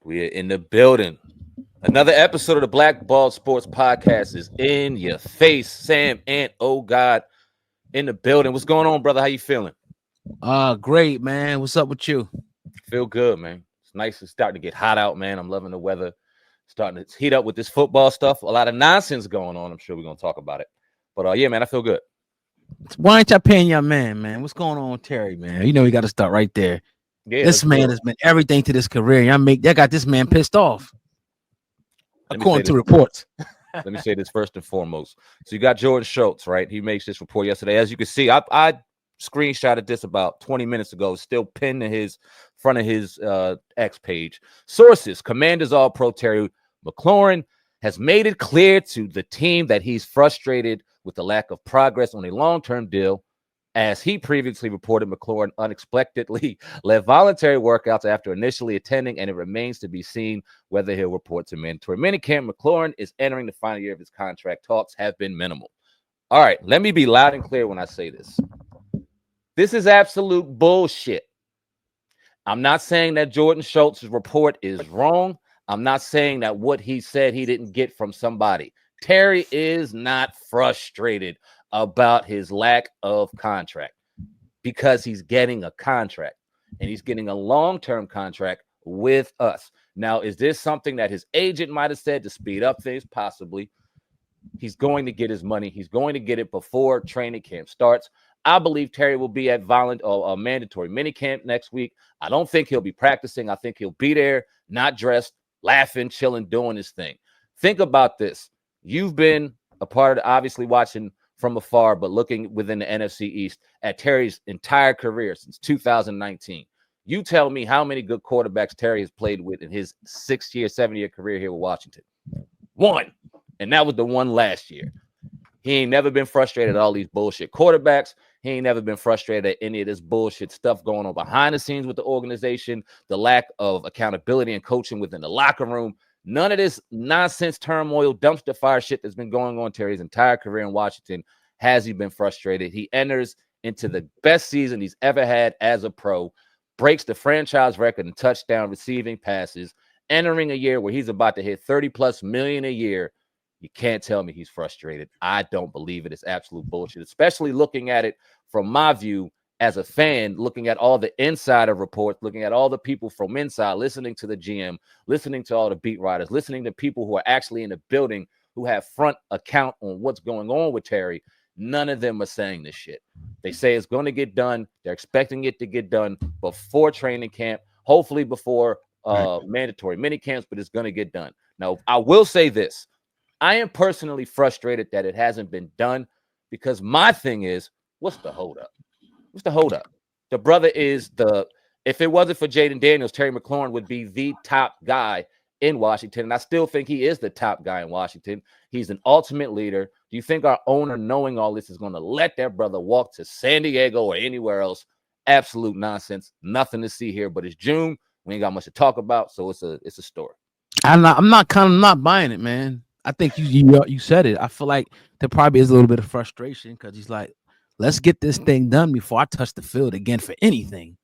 We are in the building. Another episode of the Blackballed Sports Podcast is in your face. Sam and oh God in the building. What's going on, brother? How you feeling? Great, man. What's up with you? Feel good, man. It's nice. It's starting to get hot out, man. I'm loving the weather. Starting to heat up with this football stuff. A lot of nonsense going on. I'm sure we're gonna talk about it. But yeah, man, I feel good. Why ain't y'all paying your man? What's going on with Terry, man? You know we got to start right there. Yeah, This man has been everything to this career. Y'all got this man pissed off, according to reports. Let me say this first and foremost. So you got Jordan Schultz, right? He makes this report yesterday. As you can see, I screenshotted this about 20 minutes ago. Still pinned to his front of his X page. Sources: Commanders All-Pro Terry Mclaurin has made it clear to the team that he's frustrated with the lack of progress on a long-term deal. As he previously reported, Mclaurin unexpectedly led voluntary workouts after initially attending, and it remains to be seen whether he'll report to mandatory minicamp. Mclaurin is entering the final year of his contract. Talks have been minimal. All right, let me be loud and clear when I say this. This is absolute bullshit. I'm not saying that Jordan Schultz's report is wrong. I'm not saying that what he said he didn't get from somebody. Terry is not frustrated about his lack of contract because he's getting a contract and he's getting a long-term contract with us. Now, is this something that his agent might have said to speed up things? Possibly. He's going to get his money. He's going to get it before training camp starts. I believe Terry will be at mandatory minicamp next week. I don't think he'll be practicing. I think he'll be there, not dressed, laughing, chilling, doing his thing. Think about this. You've been a part of obviously watching from afar, but looking within the NFC East at Terry's entire career since 2019. You tell me how many good quarterbacks Terry has played with in his 7-year career here with Washington. One. And that was the one last year. He ain't never been frustrated at all these bullshit quarterbacks. He ain't never been frustrated at any of this bullshit stuff going on behind the scenes with the organization, the lack of accountability and coaching within the locker room. None of this nonsense, turmoil, dumpster fire shit that's been going on Terry's entire career in Washington. Has he been frustrated? He enters into the best season he's ever had as a pro, breaks the franchise record in touchdown receiving passes, entering a year where he's about to hit 30+ million a year. You can't tell me he's frustrated. I don't believe it. It's absolute bullshit, especially looking at it from my view as a fan, looking at all the insider reports, looking at all the people from inside, listening to the GM, listening to all the beat writers, listening to people who are actually in the building who have front account on what's going on with Terry. None of them are saying this shit. They say it's going to get done. They're expecting it to get done before training camp, hopefully before mandatory mini camps, but it's going to get done. Now, I will say this. I am personally frustrated that it hasn't been done because my thing is, what's the holdup? What's the holdup? The brother is if it wasn't for Jaden Daniels, Terry McLaurin would be the top guy in Washington. And I still think he is the top guy in Washington. He's an ultimate leader. Do you think our owner, knowing all this, is going to let their brother walk to San Diego or anywhere else? Absolute nonsense. Nothing to see here, but it's June. We ain't got much to talk about. So it's a story. I'm not buying it, man. I think you said it. I feel like there probably is a little bit of frustration because he's like, let's get this thing done before I touch the field again for anything.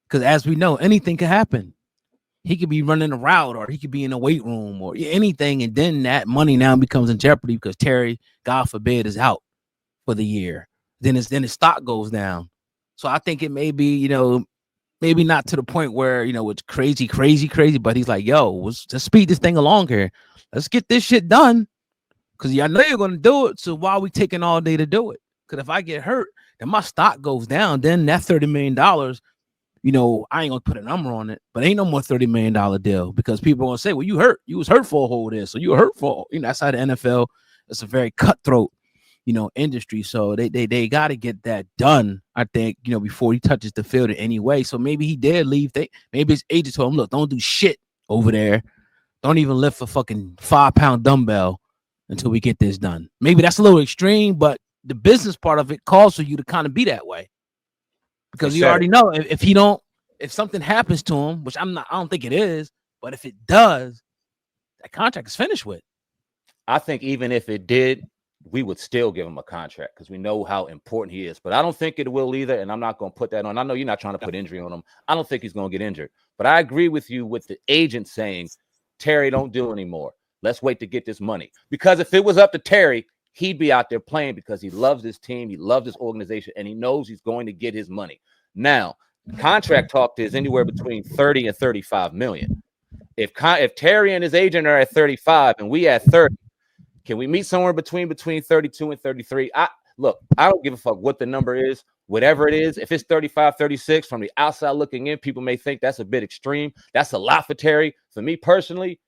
Because as we know, anything can happen. He could be running a route or he could be in a weight room or anything. And then that money now becomes in jeopardy because Terry, God forbid, is out for the year. Then his stock goes down. So I think it may be, maybe not to the point where, it's crazy. But he's like, yo, let's speed this thing along here. Let's get this shit done. Because I know you're going to do it. So why are we taking all day to do it? Because if I get hurt, then my stock goes down. Then that $30 million, I ain't going to put a number on it, but ain't no more $30 million deal because people are going to say, well, you hurt. You was hurt for a whole this. So you were hurt for, that's how the NFL, it's a very cutthroat, industry. So they got to get that done, I think, before he touches the field in any way. So maybe he did leave. Maybe his agent told him, look, don't do shit over there. Don't even lift a fucking 5-pound dumbbell until we get this done. Maybe that's a little extreme, but the business part of it calls for you to kind of be that way because you already know if something happens to him, which I don't think it is, but if it does, that contract is finished with. I think even if it did, we would still give him a contract because we know how important he is. But I don't think it will either, and I'm not going to put that on. I know you're not trying to put injury on him. I don't think he's going to get injured. But I agree with you with the agent saying, Terry, don't do anymore. Let's wait to get this money. Because if it was up to Terry, he'd be out there playing because he loves this team, he loves this organization, and he knows he's going to get his money. Now, contract talk is anywhere between 30 and 35 million. If Terry and his agent are at 35 and we at 30, can we meet somewhere between 32 and 33? I don't give a fuck what the number is, whatever it is. If it's 35, 36, from the outside looking in, people may think that's a bit extreme. That's a lot for Terry. For me personally,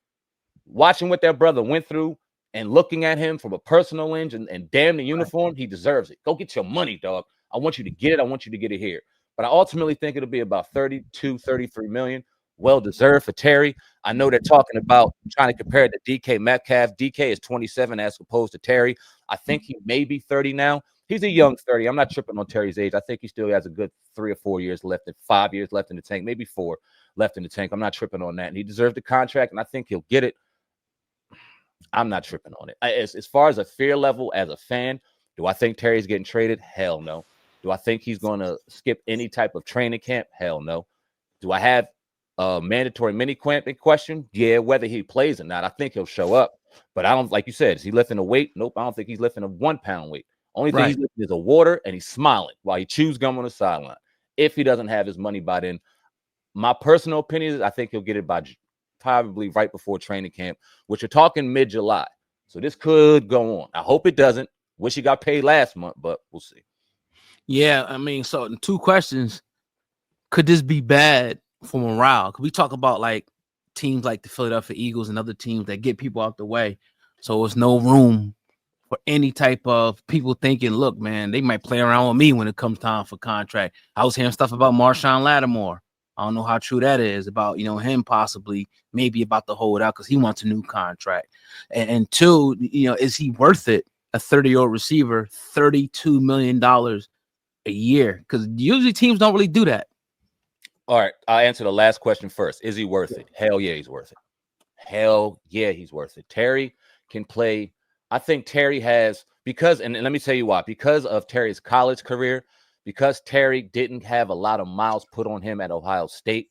watching what that brother went through and looking at him from a personal lens and damn the uniform, he deserves it. Go get your money, dog. I want you to get it. I want you to get it here. But I ultimately think it'll be about 32, 33 million. Well deserved for Terry. I know they're talking about trying to compare it to DK Metcalf. DK is 27 as opposed to Terry. I think he may be 30 now. He's a young 30. I'm not tripping on Terry's age. I think he still has a good 3 or 4 years left, and 5 years left in the tank, maybe 4 left in the tank. I'm not tripping on that. And he deserves the contract, and I think he'll get it. I'm not tripping on it. As far as a fear level as a fan, do I think Terry's getting traded? Hell no. Do I think he's going to skip any type of training camp? Hell no. Do I have mandatory mini camp in question? Yeah, whether he plays or not, I think he'll show up. But I don't, like you said, is he lifting a weight? Nope, I don't think he's lifting a 1 pound weight. Only thing he's lifting is a water, and he's smiling while he chews gum on the sideline. If he doesn't have his money by then, my personal opinion is I think he'll get it by probably right before training camp, which you're talking mid-July. So this could go on. I hope it doesn't. Wish he got paid last month, but we'll see. Yeah, I mean, so 2 questions. Could this be bad for morale? Could we talk about like teams like the Philadelphia Eagles and other teams that get people out the way, so there's no room for any type of people thinking, look, man, they might play around with me when it comes time for contract. I was hearing stuff about Marshon Lattimore. I don't know how true that is about, him possibly maybe about to hold out because he wants a new contract. And 2, is he worth it? A 30-year-old receiver, $32 million a year? Because usually teams don't really do that. All right, I'll answer the last question first. Is he worth it? Hell yeah, he's worth it. Hell yeah, he's worth it. Terry can play. I think Terry has, because, and let me tell you why, because of Terry's college career, because Terry didn't have a lot of miles put on him at Ohio State,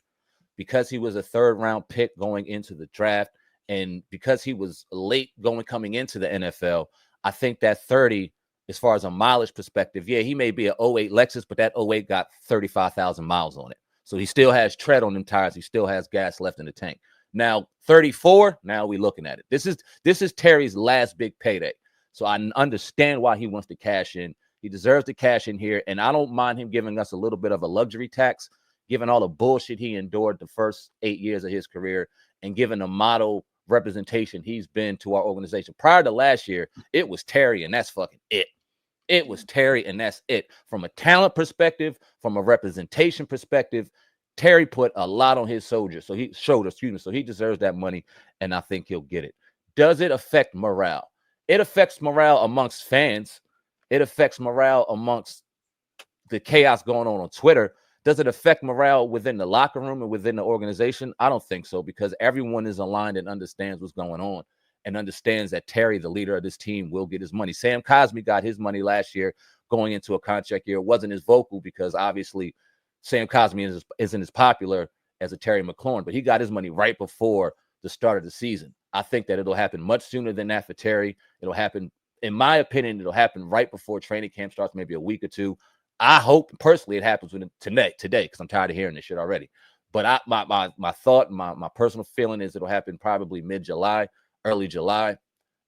because he was a 3rd-round pick going into the draft, and because he was late coming into the NFL, I think that 30, as far as a mileage perspective, yeah, he may be an 08 Lexus, but that 08 got 35,000 miles on it. So he still has tread on them tires. He still has gas left in the tank. Now, 34, now we're looking at it. This is Terry's last big payday. So I understand why he wants to cash in. He deserves to cash in here. And I don't mind him giving us a little bit of a luxury tax, given all the bullshit he endured the first 8 years of his career, and given the model representation he's been to our organization. Prior to last year, it was Terry, and that's fucking it. It was Terry, and that's it. From a talent perspective, from a representation perspective, Terry put a lot on his shoulders. So he deserves that money, and I think he'll get it. Does it affect morale? It affects morale amongst fans. It affects morale amongst the chaos going on Twitter. Does it affect morale within the locker room and within the organization? I don't think so, because everyone is aligned and understands what's going on, and understands that Terry, the leader of this team, will get his money. Sam Cosmi got his money last year going into a contract year. It wasn't as vocal because obviously Sam Cosmi isn't as popular as a Terry McLaurin, but he got his money right before the start of the season. I think that it'll happen much sooner than that for Terry. It'll happen, in my opinion, it'll happen right before training camp starts, maybe a week or 2. I hope personally it happens today, because I'm tired of hearing this shit already. But my thought, my personal feeling is it'll happen probably mid-July, early July,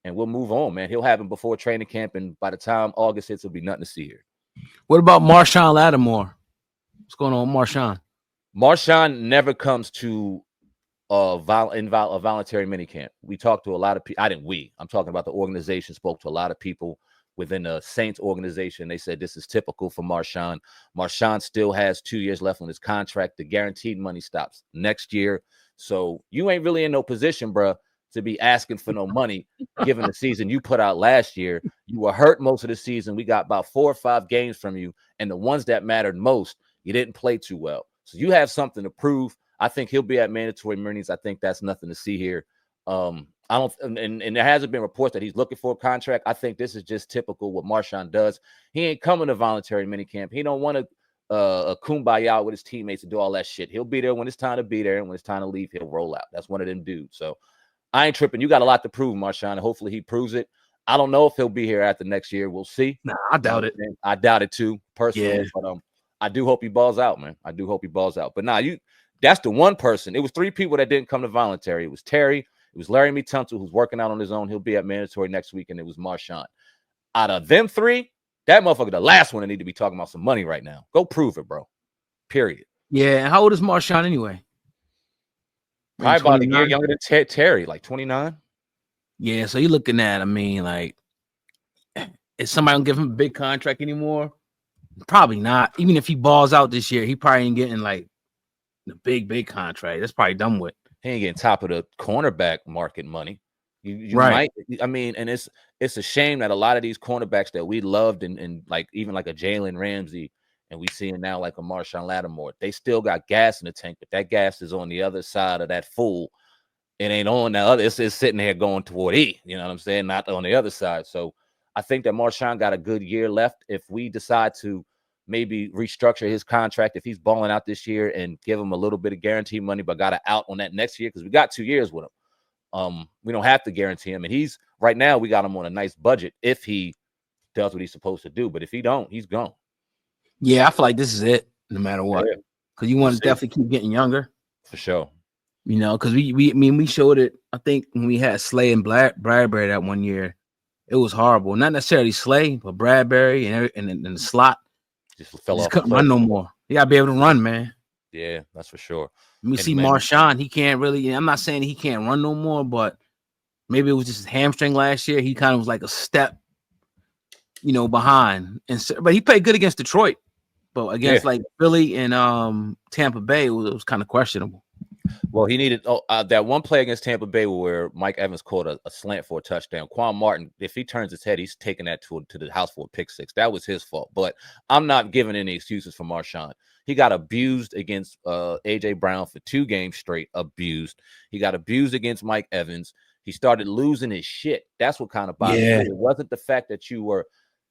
and we'll move on, man. He'll happen before training camp, and by the time August hits, there'll be nothing to see here. What about Marshon Lattimore? What's going on with Marshon? Marshon never comes to a voluntary minicamp. We talked to a lot of people. I'm talking about the organization, spoke to a lot of people within the Saints organization. They said this is typical for Marshon. Marshon still has 2 years left on his contract. The guaranteed money stops next year. So you ain't really in no position, bro, to be asking for no money, given the season you put out last year. You were hurt most of the season. We got about 4 or 5 games from you, and the ones that mattered most, you didn't play too well. So you have something to prove. I think he'll be at mandatory minutes. I think that's nothing to see here. I I don't, and there hasn't been reports that he's looking for a contract. I think this is just typical what Marshon does. He ain't coming to voluntary minicamp. He don't want to kumbaya with his teammates and do all that shit. He'll be there when it's time to be there, and when it's time to leave, he'll roll out. That's one of them dudes. So I ain't tripping. You got a lot to prove, Marshon, and hopefully he proves it. I don't know if he'll be here after next year. We'll see. Nah, I doubt it. I doubt it too, personally. Yeah. But I do hope he balls out, man. I do hope he balls out. But that's the one person. It was 3 people that didn't come to voluntary. It was Terry, it was Larry Tunsil, who's working out on his own. He'll be at mandatory next week, and it was Marshon. Out of them 3, that motherfucker, the last one that need to be talking about some money right now. Go prove it, bro. Period. Yeah. And how old is Marshon anyway? Probably about a year younger than Terry, like 29. Yeah. So you're looking at, I mean, like, is somebody gonna give him a big contract anymore? Probably not. Even if he balls out this year, he probably ain't getting like the big contract. That's probably done with. He ain't getting top of the cornerback market money. You right. might. I mean, and it's a shame that a lot of these cornerbacks that we loved and like even like a Jalen Ramsey and we seeing now like a Marshon Lattimore, they still got gas in the tank, but that gas is on the other side of that fool. It ain't on the other. It's sitting here going toward E. You know what I'm saying? Not on the other side. So I think that Marshon got a good year left. If we decide to maybe restructure his contract, if he's balling out this year and give him a little bit of guarantee money, but got to out on that next year because we got 2 years with him. We don't have to guarantee him. And he's right now, we got him on a nice budget if he does what he's supposed to do. But if he don't, he's gone. Yeah, I feel like this is it no matter what. Because you want to definitely keep getting younger. For sure. You know, because we showed it, I think, when we had Slay and Bradbury that one year. It was horrible. Not necessarily Slay, but Bradbury and the slot just fell off. Couldn't run no more. You gotta be able to run, man. Yeah, that's for sure. Let me see Marshon. He can't really. I'm not saying he can't run no more, but maybe it was just his hamstring last year. He kind of was like a step, behind. But he played good against Detroit, but against like Philly and Tampa Bay, it was kind of questionable. Well, he needed that one play against Tampa Bay where Mike Evans caught a slant for a touchdown. Quan Martin, if he turns his head, he's taking that to the house for a pick six. That was his fault. But I'm not giving any excuses for Marshon. He got abused against A.J. Brown for 2 games straight, abused. He got abused against Mike Evans. He started losing his shit. That's what kind of bothered me. It wasn't the fact that you were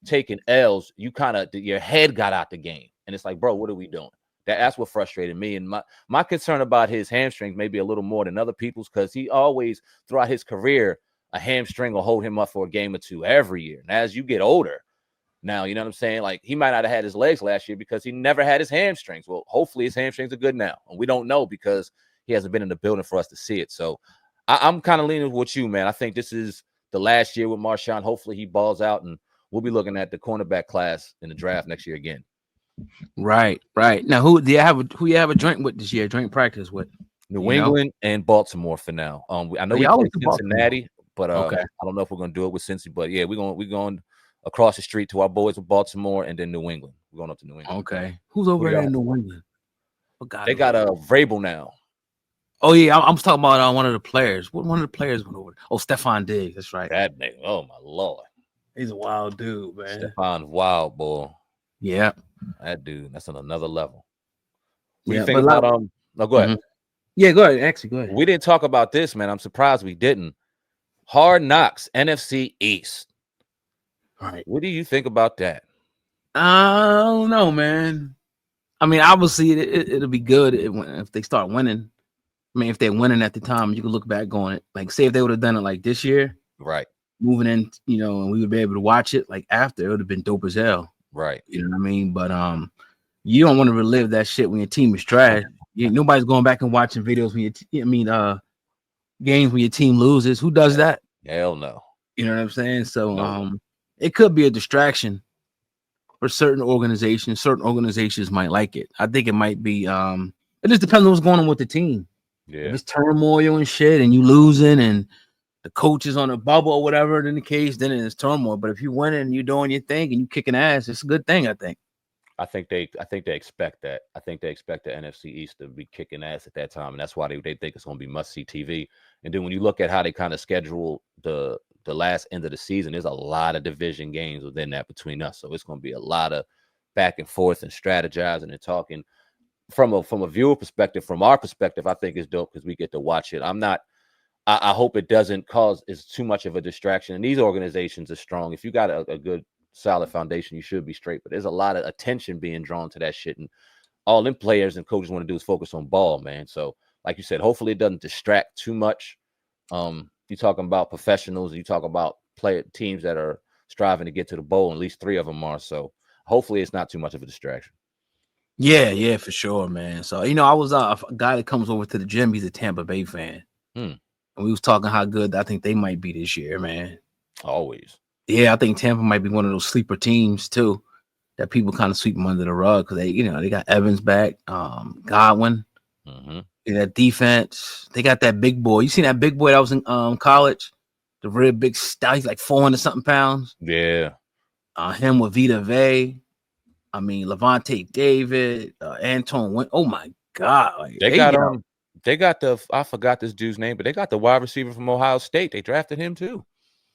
taking L's. You kind of, your head got out the game. And it's like, bro, what are we doing? That's what frustrated me. And my concern about his hamstrings may be a little more than other people's because he always, throughout his career, a hamstring will hold him up for a game or 2 every year. And as you get older, now, you know what I'm saying? Like, he might not have had his legs last year because he never had his hamstrings. Well, hopefully his hamstrings are good now. And we don't know because he hasn't been in the building for us to see it. So I'm kind of leaning with you, man. I think this is the last year with Marshon. Hopefully he balls out, and we'll be looking at the cornerback class in the draft next year again. Right. Now, who you have a joint with this year? Joint practice with New England and Baltimore for now. I know we played Cincinnati, but I don't know if we're gonna do it with Cincy. But yeah, we're going across the street to our boys with Baltimore and then New England. We're going up to New England. Okay, who's over there in New England? They got a Vrabel now. Oh yeah, I'm talking about one of the players. What one of the players went over? Oh, Stephon Diggs. That's right. That nigga. Oh my lord, he's a wild dude, man. Stephon's wild, boy. Yeah, that dude. That's on another level. What do you think about No, go ahead. Yeah, go ahead. Actually, go ahead. We didn't talk about this, man. I'm surprised we didn't. Hard Knocks, NFC East. All right. What do you think about that? I don't know, man. I mean, obviously, it'll be good if they start winning. I mean, if they're winning at the time, you can look back on it. Like, say if they would have done it like this year, right? Moving in, and we would be able to watch it like after, it would have been dope as hell, right? You know what I mean? But you don't want to relive that shit when your team is trash. Nobody's going back and watching videos when games when your team loses. Who does that? Hell no. You know what I'm saying? So it could be a distraction for certain organizations. Certain organizations might like it. I think it might be. It just depends on what's going on with the team. Yeah, if it's turmoil and shit, and you losing, and the coach is on a bubble or whatever in the case, then it's turmoil. But if you win and you're doing your thing and you kicking ass, it's a good thing. I think they expect that. I think they expect the NFC East to be kicking ass at that time, and that's why they think it's going to be must-see TV. And then when you look at how they kind of schedule the last end of the season, there's a lot of division games within that between us. So it's going to be a lot of back and forth and strategizing and talking. From a viewer perspective, from our perspective, I think it's dope because we get to watch it. I'm not I hope it doesn't cause it's too much of a distraction. And these organizations are strong. If you got a good solid foundation, you should be straight. But there's a lot of attention being drawn to that shit, and all them players and coaches want to do is focus on ball, man. So, like you said, hopefully it doesn't distract too much. You talking about professionals, you talk about teams that are striving to get to the bowl, and at least 3 of them are. So, hopefully it's not too much of a distraction. Yeah, for sure, man. So, I was a guy that comes over to the gym. He's a Tampa Bay fan. And we was talking how good I think they might be this year, man. Always. Yeah, I think Tampa might be one of those sleeper teams too that people kind of sweep them under the rug because they got Evans back, Godwin, that defense. They got that big boy. You seen that big boy that was in college? The real big stout. He's like 400 something pounds. Yeah. Him with Vita Vea. I mean, Levante David, Antoine. Oh my God! Like, they got I forgot this dude's name, but they got the wide receiver from Ohio State. They drafted him too.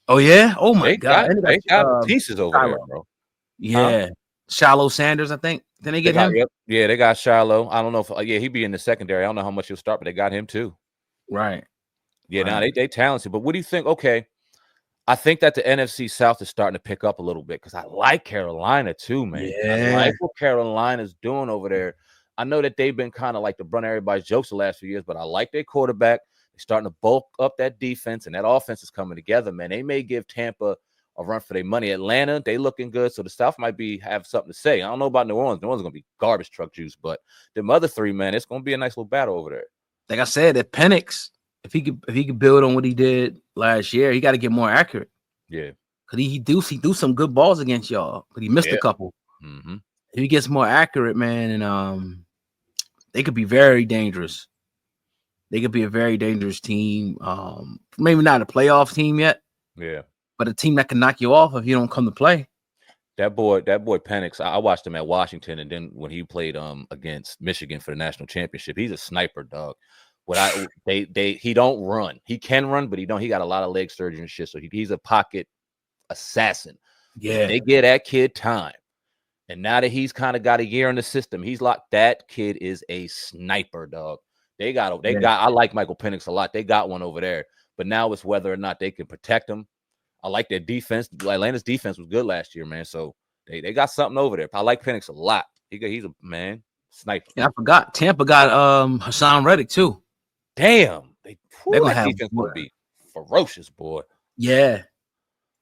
Oh yeah! Oh my God! They got pieces over there, bro. Yeah, Shiloh Sanders, I think. Then they get him. Yeah, they got Shiloh. I don't know if he'd be in the secondary. I don't know how much he'll start, but they got him too. Right. Yeah, now they talented. But what do you think? Okay, I think that the NFC South is starting to pick up a little bit because I like Carolina too, man. Yeah. I like what Carolina's doing over there. I know that they've been kind of like the brunt of everybody's jokes the last few years, but I like their quarterback. They're starting to bulk up that defense, and that offense is coming together, man. They may give Tampa a run for their money. Atlanta, they looking good, so the South might have something to say. I don't know about New Orleans. New Orleans is going to be garbage truck juice, but them other 3, man, it's going to be a nice little battle over there. Like I said, that Penix, if he could build on what he did last year, he got to get more accurate. Yeah. Because he do some good balls against y'all, but he missed a couple. If he gets more accurate, man, and they could be very dangerous. They could be a very dangerous team. Maybe not a playoff team yet. Yeah. But a team that can knock you off if you don't come to play. That boy Penix, I watched him at Washington, and then when he played against Michigan for the national championship, he's a sniper, dog. He don't run. He can run, but he got a lot of leg surgery and shit. So he's a pocket assassin. Yeah. They get that kid time. And now that he's kind of got a year in the system, he's locked. That kid is a sniper, dog. I like Michael Penix a lot. They got one over there. But now it's whether or not they can protect him. I like their defense. Atlanta's defense was good last year, man. So they got something over there. I like Penix a lot. He's a man sniper. Yeah, I forgot. Tampa got Hassan Reddick too. Damn. They're gonna have defense would be ferocious, boy. Yeah.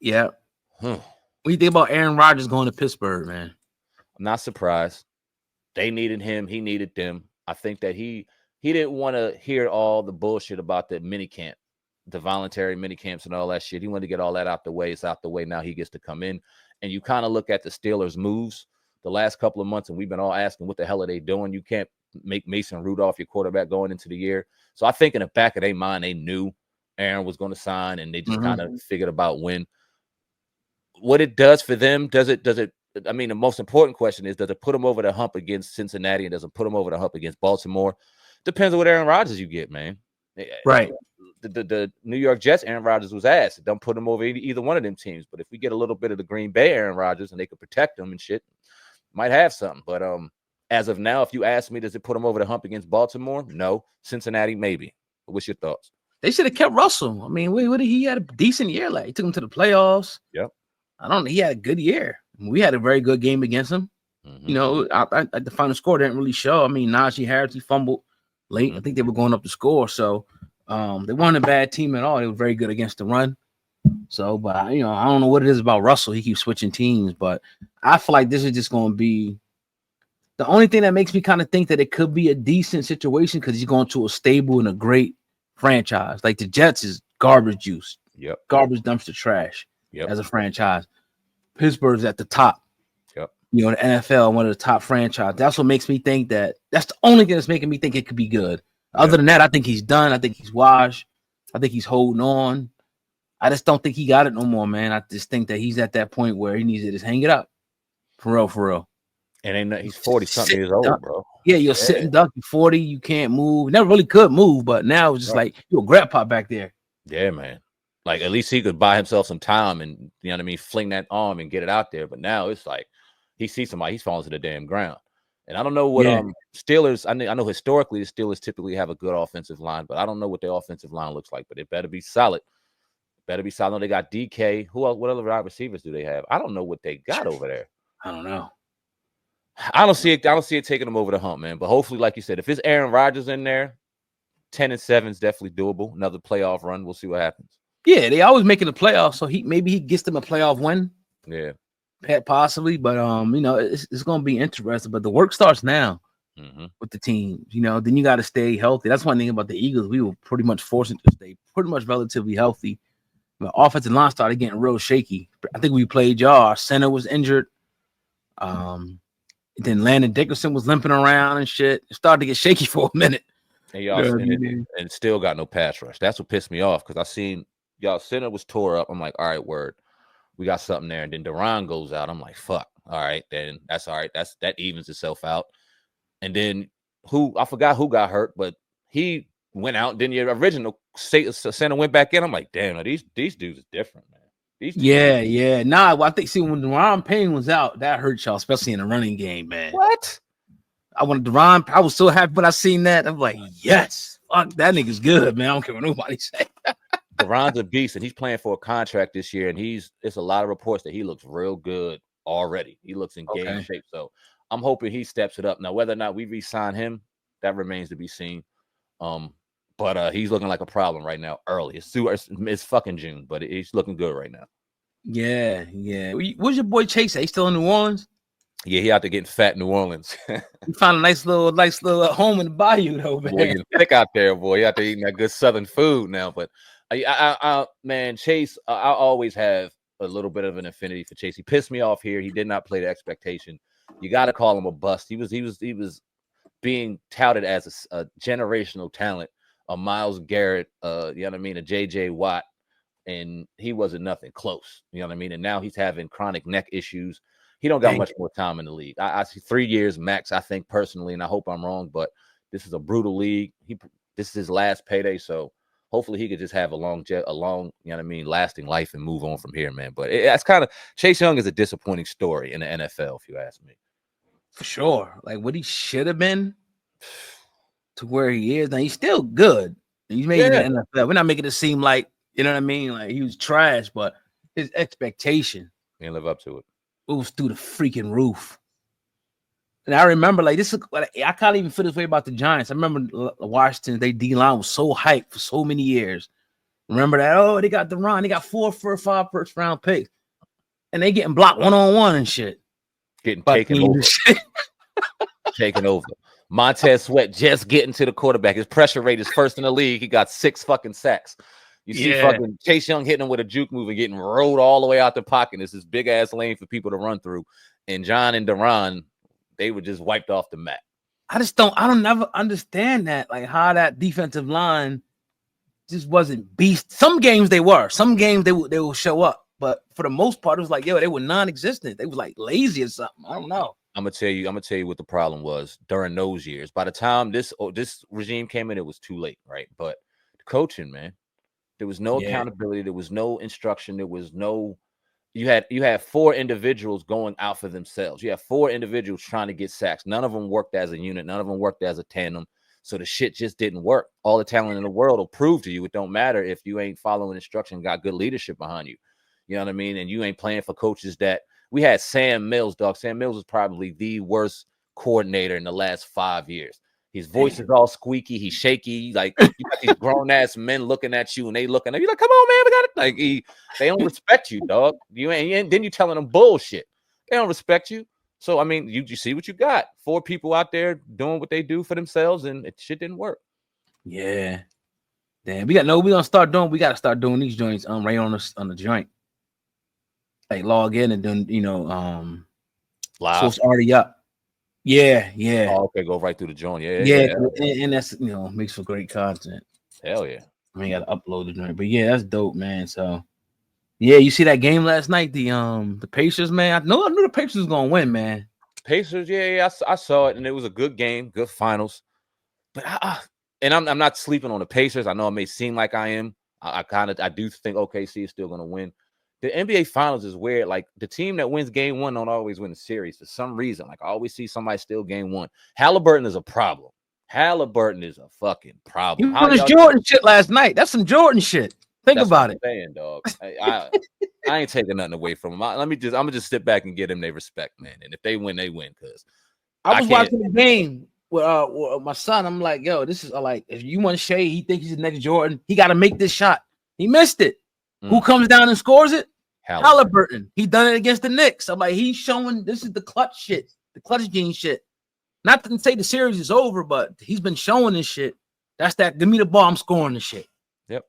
Yeah. What do you think about Aaron Rodgers going to Pittsburgh, man? I'm not surprised. They needed him. He needed them. I think that he didn't want to hear all the bullshit about the mini camp, the voluntary mini camps and all that shit. He wanted to get all that out the way. It's out the way. Now he gets to come in. And you kind of look at the Steelers' moves the last couple of months, and we've been all asking, what the hell are they doing? You can't make Mason Rudolph your quarterback going into the year. So I think in the back of their mind, they knew Aaron was going to sign, and they just kind of figured about when. What it does for them, does it? I mean, the most important question is, does it put them over the hump against Cincinnati, and does it put them over the hump against Baltimore? Depends on what Aaron Rodgers you get, man. Right. The New York Jets, Aaron Rodgers was ass. It don't put him over either one of them teams. But if we get a little bit of the Green Bay Aaron Rodgers and they could protect him and shit, might have something. But as of now, if you ask me, does it put him over the hump against Baltimore? No. Cincinnati, maybe. What's your thoughts? They should have kept Russell. I mean, he had a decent year. Like, he took him to the playoffs. Yep. I don't know. He had a good year. We had a very good game against him. The final score didn't really show. I mean, Najee Harris, he fumbled late. I think they were going up the score. So they weren't a bad team at all. They were very good against the run. So, but I don't know what it is about Russell. He keeps switching teams, but I feel like this is just going to be the only thing that makes me kind of think that it could be a decent situation because he's going to a stable and a great franchise. Like the Jets is garbage juice. Yep. Garbage dumpster trash. Yep. As a franchise. Pittsburgh's at the top. Yep. The NFL, one of the top franchises. That's what makes me think that's the only thing that's making me think it could be good. Other than that, I think he's done. I think he's washed. I think he's holding on. I just don't think he got it no more, man. I just think that he's at that point where he needs to just hang it up. For real. And he's 40-something years old, bro. Yeah, you're sitting duck. You're 40. You can't move. Never really could move, but now it's just like you're a grandpa back there. Yeah, man. Like, at least he could buy himself some time and, you know what I mean, fling that arm and get it out there. But now it's like he sees somebody, he's falling to the damn ground. And I don't know what Steelers. I know historically the Steelers typically have a good offensive line, but I don't know what their offensive line looks like. But it better be solid. Better be solid. They got DK. Who else? What other wide receivers do they have? I don't know what they got over there. I don't know. I don't see it. I don't see it taking them over the hump, man. But hopefully, like you said, if it's Aaron Rodgers in there, 10-7 is definitely doable. Another playoff run. We'll see what happens. Yeah, they always making the playoffs, so maybe he gets them a playoff win. Yeah, possibly, but it's going to be interesting. But the work starts now with the team. Then you got to stay healthy. That's one thing about the Eagles. We were pretty much forced to stay pretty much relatively healthy. The offensive line started getting real shaky. I think we played y'all. Our center was injured. Then Landon Dickerson was limping around and shit. It started to get shaky for a minute. And y'all and still got no pass rush. That's what pissed me off because I seen y'all center was tore up. I'm like, all right, word. We got something there. And then Duran goes out. I'm like, fuck. All right, then that's all right. That evens itself out. And then I forgot who got hurt, but he went out. Then your original center went back in. I'm like, damn, these dudes are different, man. Yeah. Nah, well, I think when Duran Payne was out, that hurt y'all, especially in the running game, man. What? I was so happy when I seen that. I'm like, yes, fuck, that nigga's good, man. I don't care what nobody say. Duran's a beast, and he's playing for a contract this year, and it's a lot of reports that he looks real good already. He looks in game shape, so I'm hoping he steps it up. Now, whether or not we re-sign him, that remains to be seen. But he's looking like a problem right now early. It's fucking June, but he's looking good right now. Yeah. Where's your boy Chase? He still in New Orleans? Yeah, he out there getting fat in New Orleans. He found a nice little home in the bayou, though, man. Boy, you thick out there, boy. You out there eating that good Southern food now. But man, Chase, I always have a little bit of an affinity for Chase. He pissed me off here. He did not play the expectation. You got to call him a bust. He was being touted as a generational talent, a Myles Garrett, you know what I mean, a JJ Watt, and he wasn't nothing close. You know what I mean? And now he's having chronic neck issues. He don't got much more time in the league. I see 3 years max, I think, personally, and I hope I'm wrong, but this is a brutal league. This is his last payday, so hopefully he could just have a long, you know what I mean, lasting life and move on from here, man. But that's kind of Chase Young is a disappointing story in the NFL, if you ask me. For sure. Like what he should have been to where he is. Now he's still good. He's making the NFL. We're not making it seem like, you know what I mean, like he was trash, but his expectation He didn't live up to it. It was through the freaking roof. And I remember, like, I can't even feel this way about the Giants. I remember Washington, they D-line was so hyped for so many years. Remember that? Oh, they got Duran. They got 4 5 first-round picks. And they getting blocked one-on-one and shit. Getting taken over. Taken over. Montez Sweat just getting to the quarterback. His pressure rate is first in the league. He got 6 fucking sacks. You see fucking Chase Young hitting him with a juke move and getting rolled all the way out the pocket. It's this big-ass lane for people to run through. And John and Duran, they were just wiped off the map. I don't never understand that, like how that defensive line just wasn't beast. Some games they were. Some games they will show up. But for the most part, it was like, they were non-existent. They was like lazy or something. I don't know. I'm gonna tell you what the problem was during those years. By the time this regime came in, it was too late, right? But the coaching, man. There was no accountability. There was no instruction. There was no. You had 4 individuals going out for themselves. You have 4 individuals trying to get sacks. None of them worked as a unit. None of them worked as a tandem. So the shit just didn't work. All the talent in the world will prove to you it don't matter if you ain't following instruction, got good leadership behind you. You know what I mean? And you ain't playing for coaches that we had. Sam Mills, dog. Sam Mills was probably the worst coordinator in the last 5 years. His voice is all squeaky. He's shaky. Like you got these grown ass men looking at you, and they looking at you like, "Come on, man, we got it." Like they don't respect you, dog. You ain't. Then you telling them bullshit. They don't respect you. So I mean, you see what you got. 4 people out there doing what they do for themselves, and shit didn't work. Yeah, damn. We gonna start doing. We gotta start doing these joints. Right on the joint. Like log in and then live. So it's already up. Yeah. Oh, okay, go right through the joint. Yeah. And that's makes for great content. Hell yeah. I mean, gotta upload it, but yeah, that's dope, man. So yeah, you see that game last night, the Pacers, man. I knew the Pacers was gonna win, man. Pacers, I saw it, and it was a good game, good finals. But I'm not sleeping on the Pacers. I know it may seem like I am. I do think OKC is still gonna win. the NBA Finals is weird. Like the team that wins game one don't always win the series for some reason. Like I always see somebody steal game one. Halliburton is a problem. Halliburton is a fucking problem. He won his Jordan shit last night. That's some Jordan shit. Think about it. Saying, dog. I ain't taking nothing away from him. I'm gonna just sit back and give them their respect, man. And if they win, they win. Cause I was watching the game with my son. I'm like, yo, this is like if you want Shea, he thinks he's the next Jordan. He got to make this shot. He missed it. Who comes down and scores it? Halliburton. He done it against the Knicks. I'm like, he's showing this is the clutch shit, the clutch gene shit. Not to say the series is over, but he's been showing this shit. That's that. Give me the ball. I'm scoring the shit. Yep.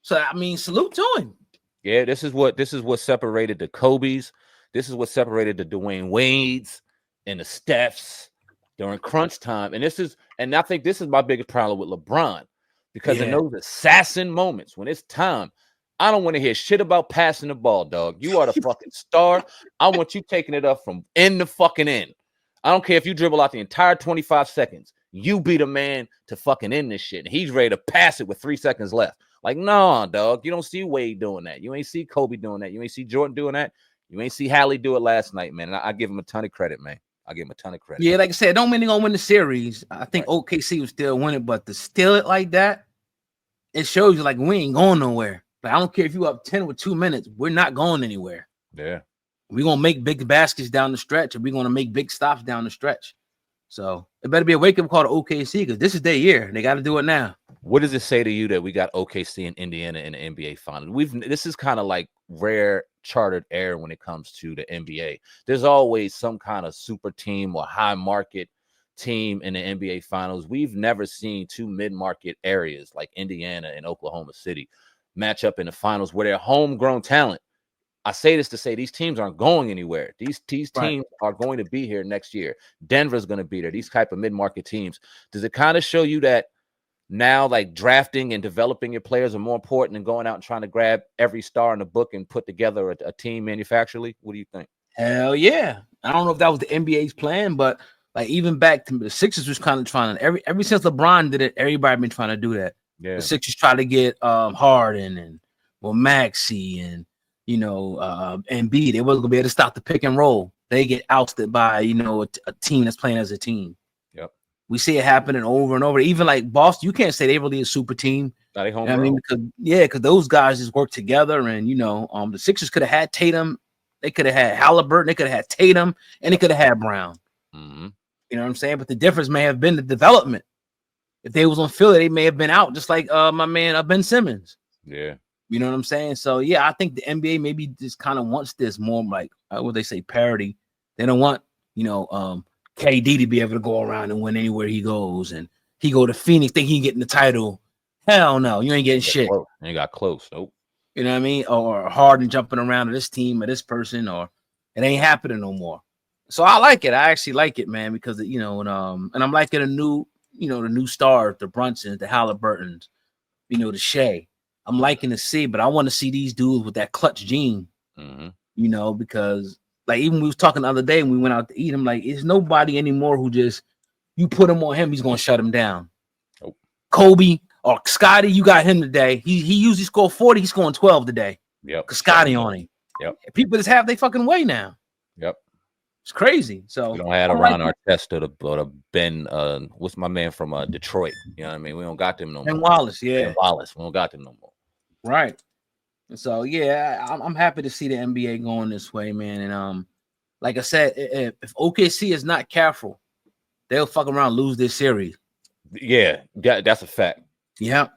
So I mean, salute to him. Yeah, this is what separated the Kobe's. This is what separated the Dwayne Wade's and the Stephs during crunch time. And I think this is my biggest problem with LeBron, because in those assassin moments when it's time, I don't want to hear shit about passing the ball, dog. You are the fucking star. I want you taking it up from end to fucking end. I don't care if you dribble out the entire 25 seconds. You be the man to fucking end this shit. And he's ready to pass it with 3 seconds left. Like, no, dog. You don't see Wade doing that. You ain't see Kobe doing that. You ain't see Jordan doing that. You ain't see Hallie do it last night, man. And I give him a ton of credit, man. I give him a ton of credit. Yeah, like I said, don't mean they're gonna win the series. I think OKC will still win it, but to steal it like that, it shows you like we ain't going nowhere. Like, I don't care if you up 10 with 2 minutes, we're not going anywhere. Yeah. We're gonna make big baskets down the stretch, and we're gonna make big stops down the stretch. So it better be a wake-up call to OKC, because this is their year. They got to do it now. What does it say to you that we got OKC and Indiana in the NBA Finals? This is kind of like rare chartered air when it comes to the NBA. There's always some kind of super team or high market team in the NBA Finals. We've never seen two mid-market areas like Indiana and Oklahoma City match up in the finals where they're homegrown talent. I say this to say these teams aren't going anywhere. These teams are going to be here next year. Denver's going to be there. These type of mid-market teams. Does it kind of show you that now, like, drafting and developing your players are more important than going out and trying to grab every star in the book and put together a team manufacturally? What do you think? Hell yeah. I don't know if that was the NBA's plan, but like even back to the Sixers was kind of trying to ever since LeBron did it, everybody been trying to do that. Yeah. The Sixers try to get Harden and Maxey and Embiid. They wasn't gonna be able to stop the pick and roll. They get ousted by a team that's playing as a team. Yep. We see it happening over and over. Even like Boston, you can't say they really a super team. Are they homegrown? I mean, because those guys just work together, and the Sixers could have had Tatum, they could have had Halliburton, they could have had Tatum, and they could have had Brown. Mm-hmm. You know what I'm saying? But the difference may have been the development. If they was on Philly, they may have been out, just like my man Ben Simmons. Yeah. You know what I'm saying? So yeah, I think the NBA maybe just kind of wants this more like what they say, parity. They don't want KD to be able to go around and win anywhere he goes, and he go to Phoenix, think he can get in the title. Hell no, you ain't getting shit. Close. You got close. Nope. You know what I mean? Or Harden jumping around to this team or this person, or it ain't happening no more. So I like it. I actually like it, man, because and I'm liking the new stars, the Brunsons, the Halliburtons, the Shea. I'm liking to see, but I want to see these dudes with that clutch gene. Mm-hmm. Because like even we was talking the other day when we went out to eat, I'm like, it's nobody anymore who just you put him on him, he's gonna shut him down. Nope. Kobe or Scotty, you got him today. He usually scored 40, he's scoring 12 today. Yep. Cause Scotty on him. Yep. People just have their fucking way now. Yep. It's crazy. So we don't have around our chest or the Ben. What's my man from Detroit? You know what I mean? We don't got them no more. And Wallace, yeah. And Wallace, we don't got them no more. Right. And so yeah, I'm happy to see the NBA going this way, man. And like I said, if OKC is not careful, they'll fuck around and lose this series. Yeah, that's a fact. Yeah.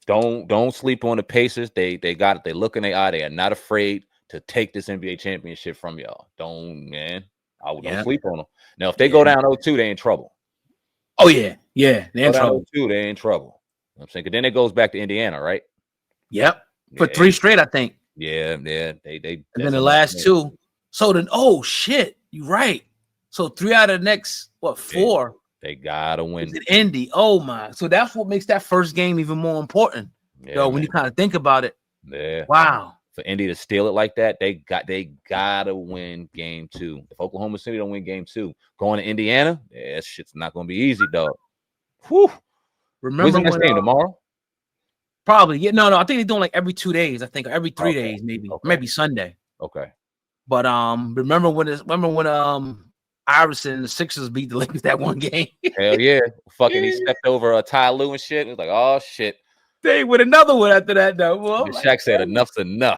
Don't sleep on the Pacers. They got it. They look in their eye. They are not afraid to take this NBA championship from y'all. Don't sleep on them. Now, if they go down 0-2, they in trouble. Oh yeah, they're in trouble. 0-2, they in trouble. You know what I'm saying? Because then it goes back to Indiana, right? Yep. For 3 straight, I think. Yeah. They and then the last 2. So then, oh shit, you're right. So 3 out of the next 4? They gotta win. Indy. Oh my. So that's what makes that first game even more important. Yeah, when you kind of think about it. Yeah. Wow. For Indy to steal it like that, they gotta win game 2. If Oklahoma City don't win game 2, going to Indiana, that shit's not gonna be easy, dog. Whew. Remember when's the next game tomorrow? Probably. Yeah, no. I think they're doing like every 2 days. I think every 3 Okay. days, maybe. Okay. Maybe Sunday. Okay. But remember when Iverson and the Sixers beat the Lakers that one game? Hell yeah. Fucking he stepped over Ty Lue and shit. It was like, oh shit. They with another one after that though. Well, Shaq said enough's enough.